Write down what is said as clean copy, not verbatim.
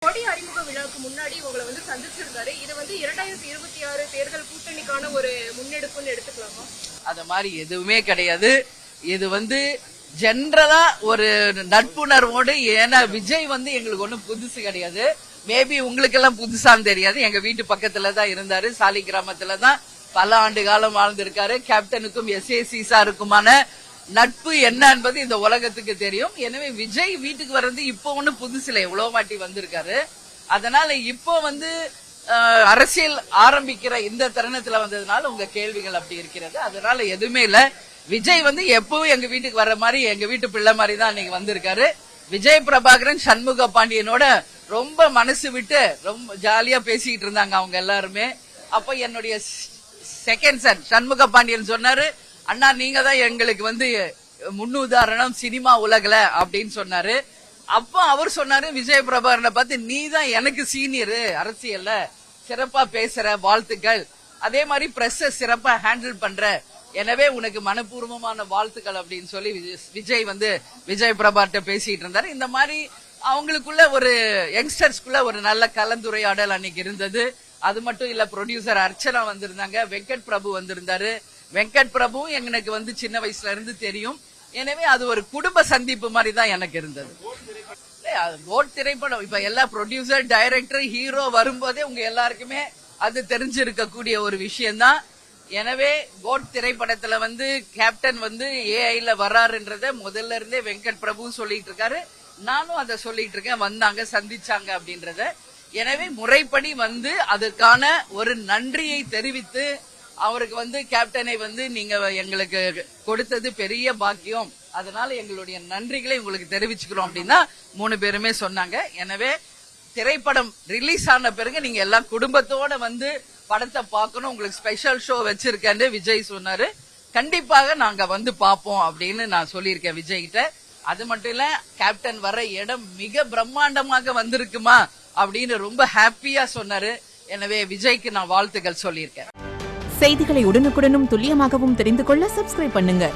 மோடி அறிமுக விழாவுக்கு முன்னாடி உங்களை சந்திச்சிருந்தாரு. இது 2026 தேர்தல் கூட்டணிக்கான ஒரு முன்னெடுப்புன்னு எடுத்துக்கலாமா? அத மாதிரி எதுவுமே கிடையாது. இது ஜெனரலா ஒரு நட்புணர்வோடு. ஏன்னா விஜய் எங்களுக்கு ஒண்ணும் புதுசு கிடையாது. மேபி உங்களுக்கு எல்லாம் புதுசான்னு தெரியாது. எங்க வீட்டு பக்கத்துலதான் இருந்தாரு. சாலி கிராமத்துலதான் பல ஆண்டு காலம் வாழ்ந்திருக்காரு. கேப்டனுக்கும் எஸ்ஏசி சாருக்குமான நட்பு என்ன என்பது இந்த உலகத்துக்கு தெரியும். எனவே விஜய் வீட்டுக்கு வர்றது இப்போ ஒண்ணு புதுசுல எவ்வளவு வாட்டி வந்திருக்காரு. அதனால இப்போ அரசியல் ஆரம்பிக்கிற இந்த தருணத்துல வந்ததுனால உங்க கேள்விகள் அப்படி இருக்கிறது. அதனால எதுவுமே இல்ல. விஜய் எப்பவும் எங்க வீட்டுக்கு வர்ற மாதிரி எங்க வீட்டு பிள்ளை மாதிரி தான் அன்னைக்கு வந்திருக்காரு. விஜய் பிரபாகரன் சண்முக பாண்டியனோட ரொம்ப மனசு விட்டு ரொம்ப ஜாலியா பேசிக்கிட்டு இருந்தாங்க அவங்க எல்லாருமே. அப்ப என்னுடைய செகண்ட் சன் சண்முக பாண்டியன் சொன்னாரு, அண்ணா நீங்க தான் எங்களுக்கு முன்னுதாரணம் சினிமா உலகல அப்படின்னு சொன்னாரு. அப்ப அவர் சொன்னாரு விஜய் பிரபாகரனை பார்த்து, நீ தான் எனக்கு சீனியரு அரசியல்ல, சிறப்பா பேசுற, வாழ்த்துக்கள். அதே மாதிரி பிரஸ் சிறப்பா ஹேண்டில் பண்ற, எனவே உனக்கு மனப்பூர்வமான வாழ்த்துக்கள் அப்படின்னு சொல்லி விஜய் பிரபாட்ட பேசிட்டு இருந்தாரு. இந்த மாதிரி அவங்களுக்குள்ள ஒரு யங்ஸ்டர்ஸ்குள்ள ஒரு நல்ல கலந்துரையாடல் அன்னைக்கு இருந்தது. அது மட்டும் இல்ல, ப்ரொடியூசர் அர்ச்சனா வந்திருந்தாங்க, வெங்கட் பிரபு வந்திருந்தாரு. வெங்கட் பிரபு எனக்கு சின்ன வயசுல இருந்து தெரியும். எனவே அது ஒரு குடும்ப சந்திப்பு மாதிரி தான் எனக்கு இருந்தது. கோட் திரைப்படம் இப்ப எல்லா ப்ரொடியூசர், டைரக்டர், ஹீரோ வரும்போதே உங்க எல்லாருக்குமே அது தெரிஞ்சிருக்கக்கூடிய ஒரு விஷயம்தான். எனவே கோட் திரைப்படத்துல கேப்டன் ஏஐல வர்றாருன்றத முதல்ல இருந்தே வெங்கட் பிரபு சொல்லிட்டு இருக்காரு. நானும் அதை சொல்லிட்டு இருக்கேன். வந்தாங்க, சந்திச்சாங்க அப்படின்றத. எனவே முறைப்படி அதுக்கான ஒரு நன்றியை தெரிவித்து அவருக்கு கேப்டனை நீங்க எங்களுக்கு கொடுத்தது பெரிய பாக்கியம், அதனால எங்களுடைய நன்றிகளை உங்களுக்கு தெரிவிச்சுக்கிறோம் அப்படின்னா 3 பேருமே சொன்னாங்க. எனவே திரைப்படம் ரிலீஸ் ஆன பிறகு நீங்க எல்லாம் குடும்பத்தோட படத்தை பார்க்கணும், உங்களுக்கு ஸ்பெஷல் ஷோ வச்சிருக்கேன்னு விஜய் சொன்னாரு. கண்டிப்பாக நாங்க பாப்போம் அப்படின்னு நான் சொல்லியிருக்கேன் விஜய் கிட்ட. அது மட்டும் இல்ல, கேப்டன் வர இடம் மிக பிரம்மாண்டமாக வந்திருக்குமா அப்படின்னு ரொம்ப ஹாப்பியா சொன்னாரு. எனவே விஜய்க்கு நான் வாழ்த்துக்கள் சொல்லியிருக்கேன். செய்திகளை உடனுக்குடனும் துல்லியமாகவும் தெரிந்து கொள்ள சப்ஸ்கிரைப் பண்ணுங்க.